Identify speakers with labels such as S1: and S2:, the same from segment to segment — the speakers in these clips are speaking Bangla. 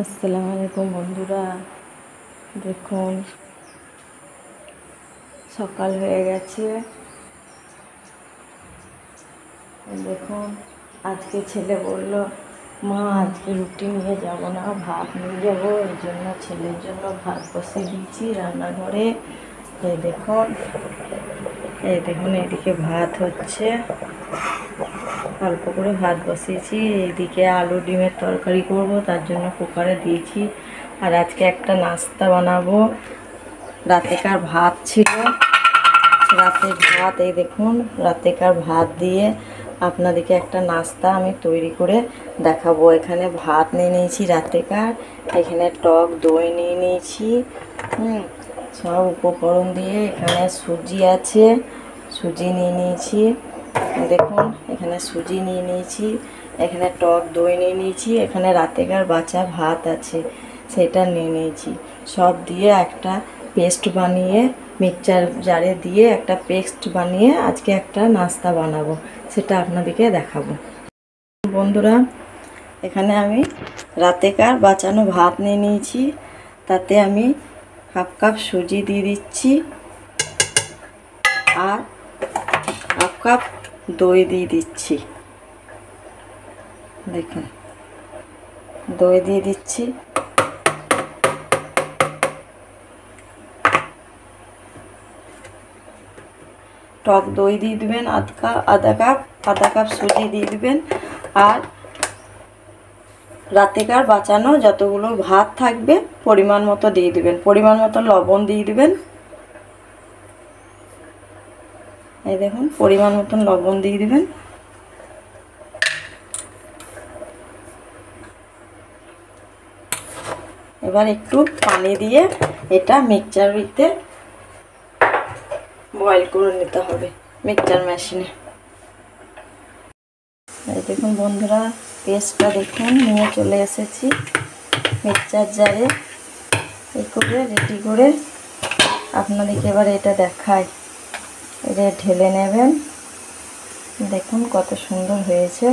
S1: আসসালামু আলাইকুম বন্ধুরা, দেখুন সকাল হয়ে গেছে। দেখুন আজকে ছেলে বলল, মা আজকে রুটি নিয়ে যাব না, ভাত নিয়ে যাবো। এই জন্য ছেলের জন্য ভাত বসিয়ে দিয়েছি রান্নাঘরে। এই দেখুন এদিকে ভাত হচ্ছে, অল্প করে ভাত বসিয়েছি। এইদিকে আলু ডিমের তরকারি করব, তার জন্য কুকারে দিয়েছি। আর আজকে একটা নাস্তা বানাবো। রাতেকার ভাত ছিল, রাতের ভাত, এই দেখুন রাতেকার ভাত দিয়ে আপনাদেরকে একটা নাস্তা আমি তৈরি করে দেখাবো। এখানে ভাত নিয়ে নিয়েছি রাতেকার, এখানে টক দই নিয়ে নিয়েছি, সব উপকরণ দিয়ে। এখানে সুজি আছে, সুজি নিয়ে নিয়েছি। দেখুন এখানে সুজি নিয়ে নিয়েছি, এখানে টক দই নিয়ে নিয়েছি, এখানে রাতেকার বাছা ভাত আছে, সেটা নিয়ে নিয়েছি। সব দিয়ে একটা পেস্ট বানিয়ে মিক্সচার জারে দিয়ে একটা পেস্ট বানিয়ে আজকে একটা নাস্তা বানাবো, সেটা আপনাদেরকে দেখাবো। বন্ধুরা, এখানে আমি রাতেকার বাঁচানো ভাত নিয়ে নিয়েছি, তাতে আমি হাফ কাপ সুজি দিয়ে দিচ্ছি আর হাফ কাপ দই দিয়ে দিচ্ছি। দেখুন দই দিয়ে দিচ্ছি। টক দই দিয়ে দিবেন আধা কাপ সুজি দিয়ে দিবেন। আর রাতেকার বাঁচানো যতগুলো ভাত থাকবে পরিমাণ মতো দিয়ে দিবেন, পরিমাণ মতো লবণ দিয়ে দিবেন। এই দেখুন পরিমাণ মতন লবণ দিয়ে দিবেন। এবার একটু পানি দিয়ে এটা মিক্সচারতে বয়েল করে নিতে হবে মিক্সচার মেশিনে। এই দেখুন বন্ধুরা, পেস্টটা দেখুন নিয়ে চলে এসেছি মিক্সচার জারে। এই করে রেডি করে আপনাদেরকে এবার এটা দেখাই। এটা ঢেলে নেবেন, দেখুন কত সুন্দর হয়েছে।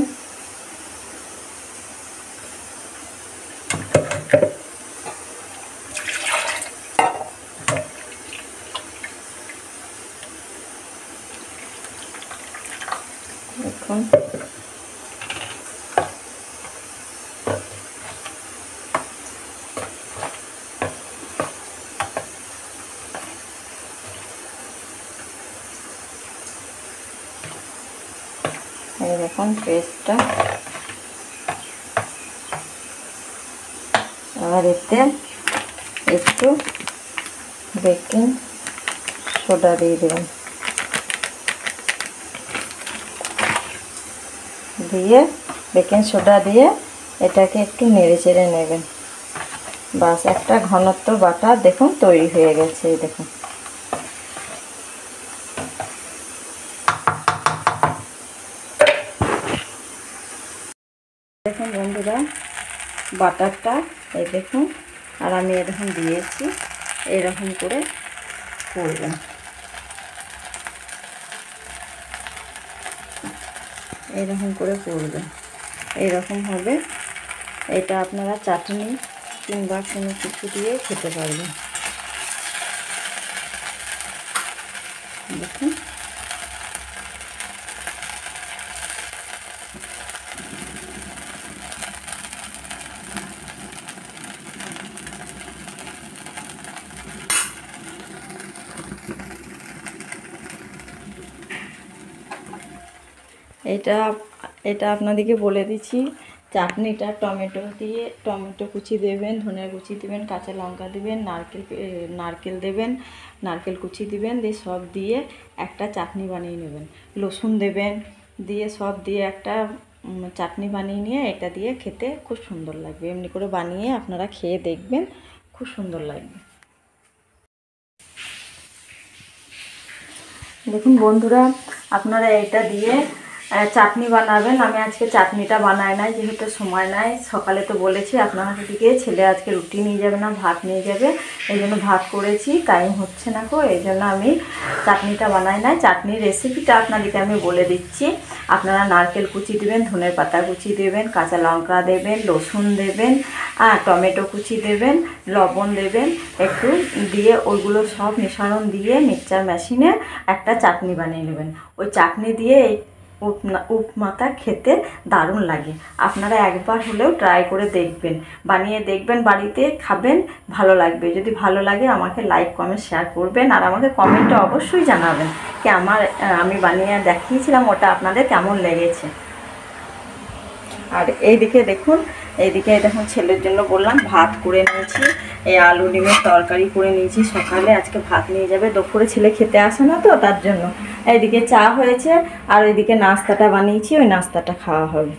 S1: দেখুন এই দেখুন পেস্টটা। আর এতে একটু বেকিং সোডা দিয়ে দেবেন, দিয়ে বেকিং সোডা দিয়ে এটাকে একটু নেড়ে চেড়ে নেবেন। বাস একটা ঘনত্ব বাটার দেখুন তৈরি হয়ে গেছে। এই দেখুন দেখুন বন্ধুরা বাটারটা, এই দেখুন। আর আমি এরকম দিয়েছি, এরকম করে করবেন, এইরকম করে করবেন, এইরকম হবে। এটা আপনারা চাটনি কিংবা কোনো কিছু দিয়ে খেতে পারবেন। দেখুন এটা আপনাদেরকে বলে দিচ্ছি। চাটনিটা টমেটো কুচি দেবেন, ধনিয়া কুচি দেবেন, কাঁচা লঙ্কা দেবেন, নারকেল দেবেন, নারকেল কুচি দিবেন, দিয়ে সব দিয়ে একটা চাটনি বানিয়ে নেবেন। রসুন দেবেন, দিয়ে সব দিয়ে একটা চাটনি বানিয়ে নিয়ে এটা দিয়ে খেতে খুব সুন্দর লাগবে। এমনি করে বানিয়ে আপনারা খেয়ে দেখবেন, খুব সুন্দর লাগবে। দেখুন বন্ধুরা, আপনারা এটা দিয়ে চাটনি বানাবেন। আমি আজকে চাটনিটা বানাই নাই, যেহেতু সময় নাই। সকালে তো বলেছি আপনাদের দিকে ছেলে আজকে রুটি নিয়ে যাবে না, ভাত নিয়ে যাবে, এই জন্য ভাত করেছি, টাইম হচ্ছে না গো, এই জন্য আমি চাটনিটা বানাই নাই। চাটনির রেসিপিটা আপনাদেরকে আমি বলে দিচ্ছি। আপনারা নারকেল কুচি দেবেন, ধনের পাতা কুচি দেবেন, কাঁচা লঙ্কা দেবেন, রসুন দেবেন, টমেটো কুচি দেবেন, লবণ দেবেন একটু, দিয়ে ওইগুলো সব মিশ্রণ দিয়ে মিক্সচার মেশিনে একটা চাটনি বানিয়ে নেবেন। ওই চাটনি দিয়ে এই উপমাটা খেতে দারুণ লাগে। আপনারা একবার হলেও ট্রাই করে দেখবেন, বানিয়ে দেখবেন, বাড়িতে খাবেন, ভালো লাগবে। যদি ভালো লাগে আমাকে লাইক কমেন্ট শেয়ার করবেন, আর আমাকে কমেন্টে অবশ্যই জানাবেন কি আমি বানিয়ে দেখিয়েছিলাম ওটা আপনাদের কেমন লেগেছে। আর এইদিকে দেখুন, এইদিকে দেখুন ছেলের জন্য বললাম ভাত করে নিয়েছি, এই আলু ডিমের তরকারি করে নিয়েছি। সকালে আজকে ভাত নিয়ে যাবে, দুপুরে ছেলে খেতে আসে না তো তার জন্য। এইদিকে চা হয়েছে, আর এইদিকে নাস্তাটা বানিয়েছি, ওই নাস্তাটা খাওয়া হবে।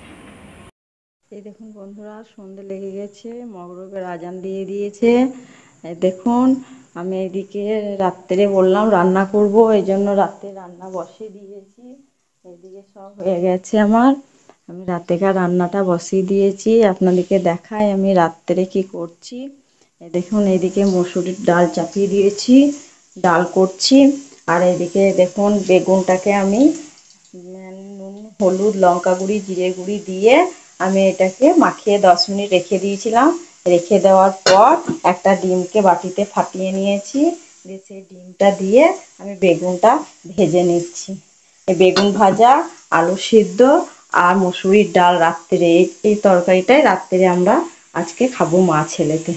S1: এই দেখুন বন্ধুরা, সন্ধে লেগে গেছে, মগরবের আজান দিয়ে দিয়েছে। এই দেখুন, আমি এইদিকে রাত্রে বললাম রান্না করব, এই জন্য রাত্রে রান্না বসিয়ে দিয়েছি। এইদিকে সব হয়ে গেছে আমার, আমি রাতেকার রান্নাটা বসিয়ে দিয়েছি। আপনাদেরকে দেখাই আমি রাত্রে কি করছি। এই দেখুন, এইদিকে মসুরির ডাল চাপিয়ে দিয়েছি, ডাল করছি। আর এইদিকে দেখুন বেগুনটাকে আমি নুন, হলুদ, লঙ্কা গুঁড়ি, জিরে গুঁড়ি দিয়ে আমি এটাকে মাখিয়ে 10 মিনিট রেখে দিয়েছিলাম। রেখে দেওয়ার পর একটা ডিমকে বাটিতে ফাটিয়ে নিয়েছি, দিয়ে সেই ডিমটা দিয়ে আমি বেগুনটা ভেজে নিচ্ছি। এই বেগুন ভাজা, আলু সিদ্ধ আর মসুরির ডাল রাত্রে, এই তরকারিটাই রাত্রে আমরা আজকে খাবো মা ছেলেতে।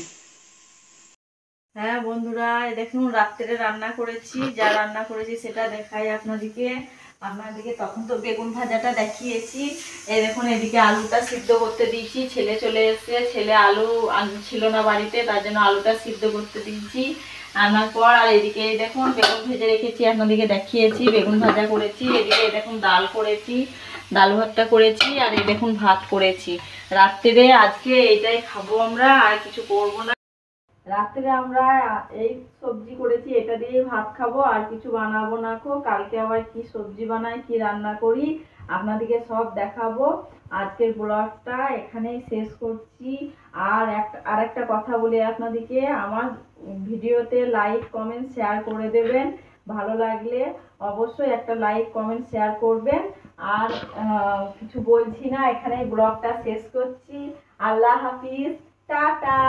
S1: হ্যাঁ বন্ধুরা, দেখুন রাত্রে রান্না করেছি, যা রান্না করেছি সেটা দেখাই আপনাদেরকে তখন তো বেগুন ভাজাটা দেখিয়েছি। এই দেখুন, এদিকে আলুটা সিদ্ধ করতে দিয়েছি, ছেলে চলে এসেছে, ছেলে আলু ছিল না বাড়িতে, তার জন্য আলুটা সিদ্ধ করতে দিয়েছি আনার পর। আর এদিকে দেখুন বেগুন ভেজে রেখেছি, আপনাদেরকে দেখিয়েছি, বেগুন ভাজা করেছি। এদিকে দেখুন ডাল করেছি, ডাল ভাতটা করেছি, আর এই দেখুন ভাত করেছি। রাত্রে আজকে এইটাই খাবো আমরা, আর কিছু করবো না। রাত্রে আমরা এই সবজি করেছি, এটা দিয়ে ভাত খাবো, আর কিছু বানাবো না। কালকে আবার কি সবজি বানাই, কি রান্না করি আপনাদেরকে সব দেখাবো। আজকের ব্লগটা এখানেই শেষ করছি। আর একটা কথা বলি আপনাদেরকে, আমার ভিডিওতে লাইক কমেন্ট শেয়ার করে দেবেন। ভালো লাগলে অবশ্যই একটা লাইক কমেন্ট শেয়ার করবেন। আর কিছু বলছি না, এখানেই ব্লগটা শেষ করছি। আল্লাহ হাফিজ, টাটা।